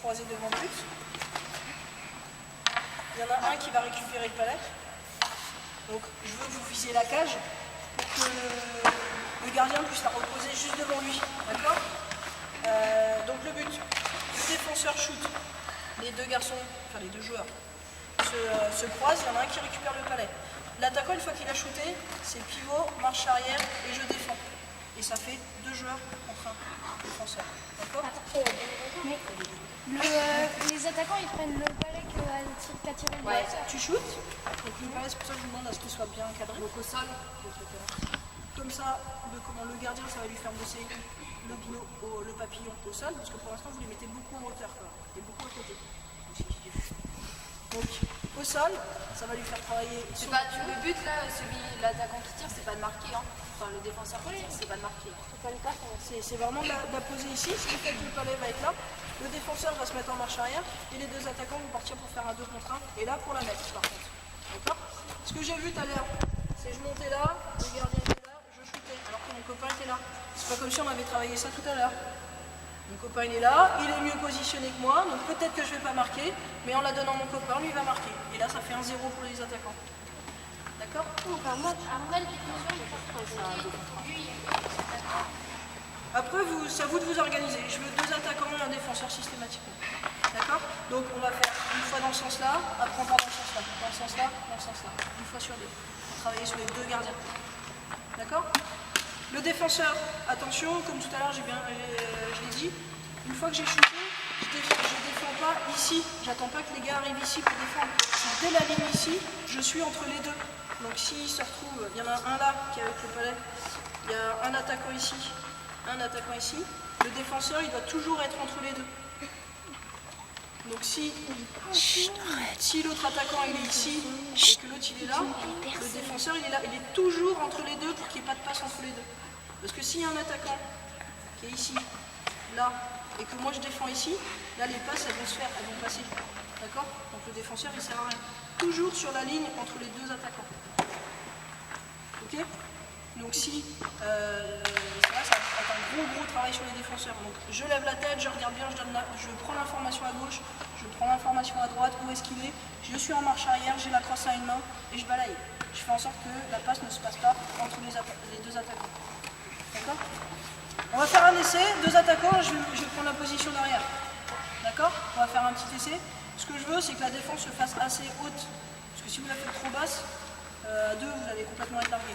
croisés devant le but. Il y en a un qui va récupérer le palais. Donc je veux que vous visiez la cage pour que le gardien puisse la reposer juste devant lui. D'accord? Donc le but, le défenseur shoot. Les deux garçons, enfin les deux joueurs, se croisent, il y en a un qui récupère le palais. L'attaquant, une fois qu'il a shooté, c'est pivot, marche arrière et je défends. Et ça fait deux joueurs contre un défenseur. D'accord? Les attaquants, ils prennent le palais qu'a tiré le défenseur. Tu shootes. Donc le palais, c'est pour ça que je vous demande à ce qu'il soit bien encadré. Donc au sol. Comme ça, le gardien, ça va lui faire bosser le papillon au sol, parce que pour l'instant, vous les mettez beaucoup en hauteur, quoi, et beaucoup à côté. Donc au sol, ça va lui faire travailler. Le but là, l'attaquant qui tire, c'est pas de marquer. Hein. Enfin, le défenseur qui tire, c'est pas de marquer. C'est vraiment de la poser ici, ce qui fait que le palais va être là. Le défenseur va se mettre en marche arrière et les deux attaquants vont partir pour faire un 2 contre 1. Et là, pour la mettre, par contre. D'accord? Ce que j'ai vu tout à l'heure, c'est je montais là, le gardien était là, je shootais, alors que mon copain était là. C'est pas comme si on avait travaillé ça tout à l'heure. Mon copain il est là, il est mieux positionné que moi, donc peut-être que je vais pas marquer, mais en la donnant à mon copain, lui il va marquer. Et là, ça fait un 0 pour les attaquants. D'accord? Après, c'est à vous de vous organiser. Je veux deux attaquants et un défenseur systématiquement. D'accord? Donc on va faire une fois dans ce sens-là, après on part dans ce sens-là, dans ce sens-là, dans ce sens-là. Une fois sur deux. On va travailler sur les deux gardiens. D'accord? Le défenseur, attention, comme tout à l'heure je l'ai dit, une fois que j'ai shooté, je défends pas ici. J'attends pas que les gars arrivent ici pour défendre. C'est dès la ligne ici, je suis entre les deux. Donc s'il se retrouve, il y en a un là qui est avec le palais, il y a un attaquant ici, le défenseur il doit toujours être entre les deux. Donc si l'autre attaquant il est ici et que l'autre il est là, le défenseur il est là, il est toujours entre les deux pour qu'il n'y ait pas de passe entre les deux. Parce que s'il y a un attaquant qui est ici, là, et que moi je défends ici, là les passes elles vont se faire, elles vont passer. D'accord? Donc le défenseur il sert à rien. Toujours sur la ligne entre les deux attaquants. Ok? Donc si, ça va être un gros travail sur les défenseurs. Donc je lève la tête, je regarde bien, je prends l'information à gauche, je prends l'information à droite, où est-ce qu'il est, je suis en marche arrière, j'ai la crosse à une main et je balaye. Je fais en sorte que la passe ne se passe pas entre les deux attaquants. D'accord? On va faire un essai, deux attaquants, je vais prendre la position d'arrière. D'accord? On va faire un petit essai. Ce que je veux, c'est que la défense se fasse assez haute. Parce que si vous la faites trop basse, à deux, vous allez complètement être largué.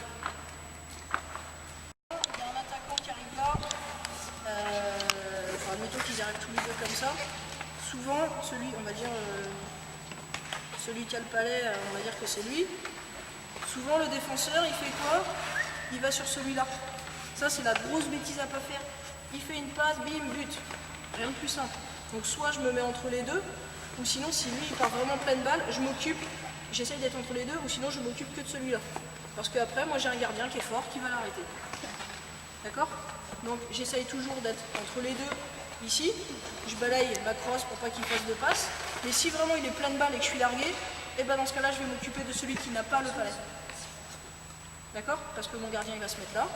Il y a un attaquant qui arrive là. Admettons qu'ils arrivent tous les deux comme ça. Souvent, celui qui a le palais, on va dire que c'est lui. Souvent, le défenseur, il fait quoi? Il va sur celui-là. Ça, c'est la grosse bêtise à pas faire. Il fait une passe, bim, but. Rien de plus simple. Donc, soit je me mets entre les deux, ou sinon, si lui, il part vraiment pleine balle, je m'occupe, j'essaye d'être entre les deux, ou sinon, je m'occupe que de celui-là. Parce qu'après, moi, j'ai un gardien qui est fort, qui va l'arrêter. D'accord? Donc, j'essaye toujours d'être entre les deux, ici. Je balaye ma crosse pour pas qu'il fasse de passe. Mais si vraiment il est plein de balles et que je suis largué, et ben dans ce cas-là, je vais m'occuper de celui qui n'a pas le palais. D'accord? Parce que mon gardien, il va se mettre là.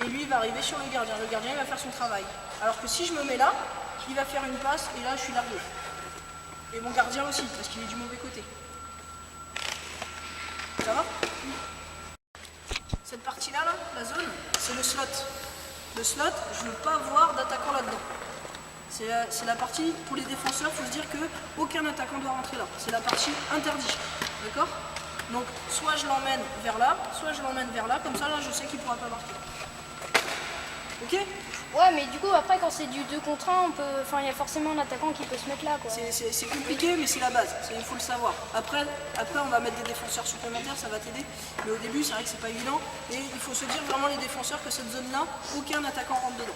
Et lui, il va arriver sur le gardien. Le gardien, il va faire son travail. Alors que si je me mets là, il va faire une passe et là, je suis largué. Et mon gardien aussi, parce qu'il est du mauvais côté. Ça va? Cette partie-là, la zone, c'est le slot. Le slot, je ne veux pas voir d'attaquant là-dedans. C'est la partie, pour les défenseurs, il faut se dire qu'aucun attaquant doit rentrer là. C'est la partie interdite. D'accord? Donc, soit je l'emmène vers là, soit je l'emmène vers là. Comme ça, là, je sais qu'il ne pourra pas marquer. Ok? Ouais, mais du coup, après, quand c'est du 2 contre 1, il y a forcément un attaquant qui peut se mettre là, quoi. C'est compliqué, mais c'est la base. Il faut le savoir. Après, on va mettre des défenseurs supplémentaires, ça va t'aider. Mais au début, c'est vrai que c'est pas évident. Et il faut se dire vraiment, les défenseurs, que cette zone-là, aucun attaquant rentre dedans.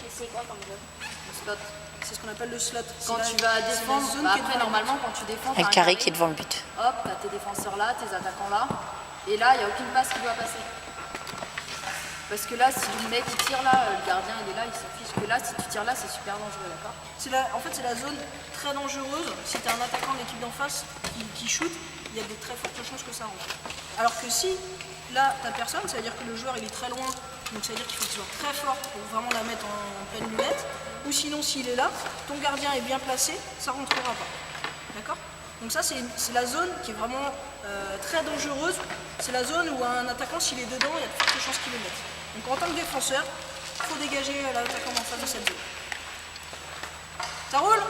Et c'est quoi comme zone? Le slot. C'est ce qu'on appelle le slot. Quand tu vas défendre, après, normalement, quand tu défends, Le carré qui est devant le but. Hop, tu as tes défenseurs là, tes attaquants là. Et là, il n'y a aucune passe qui doit passer. Parce que là, si le mec il tire là, le gardien il est là, il s'en fiche. Que là, si tu tires là, c'est super dangereux, d'accord? En fait, c'est la zone très dangereuse. Si tu as un attaquant de l'équipe d'en face qui shoot, il y a de très fortes chances que ça rentre. Alors que si là t'as personne, ça veut dire que le joueur il est très loin, donc ça veut dire qu'il faut que tu sois très fort pour vraiment la mettre en pleine lunette. Ou sinon s'il est là, ton gardien est bien placé, ça rentrera pas. D'accord? Donc ça c'est la zone qui est vraiment très dangereuse. C'est la zone où un attaquant s'il est dedans, il y a de fortes chances qu'il le mette. Donc en tant que défenseur, il faut dégager l'attaquant en face de cette zone. Ça roule?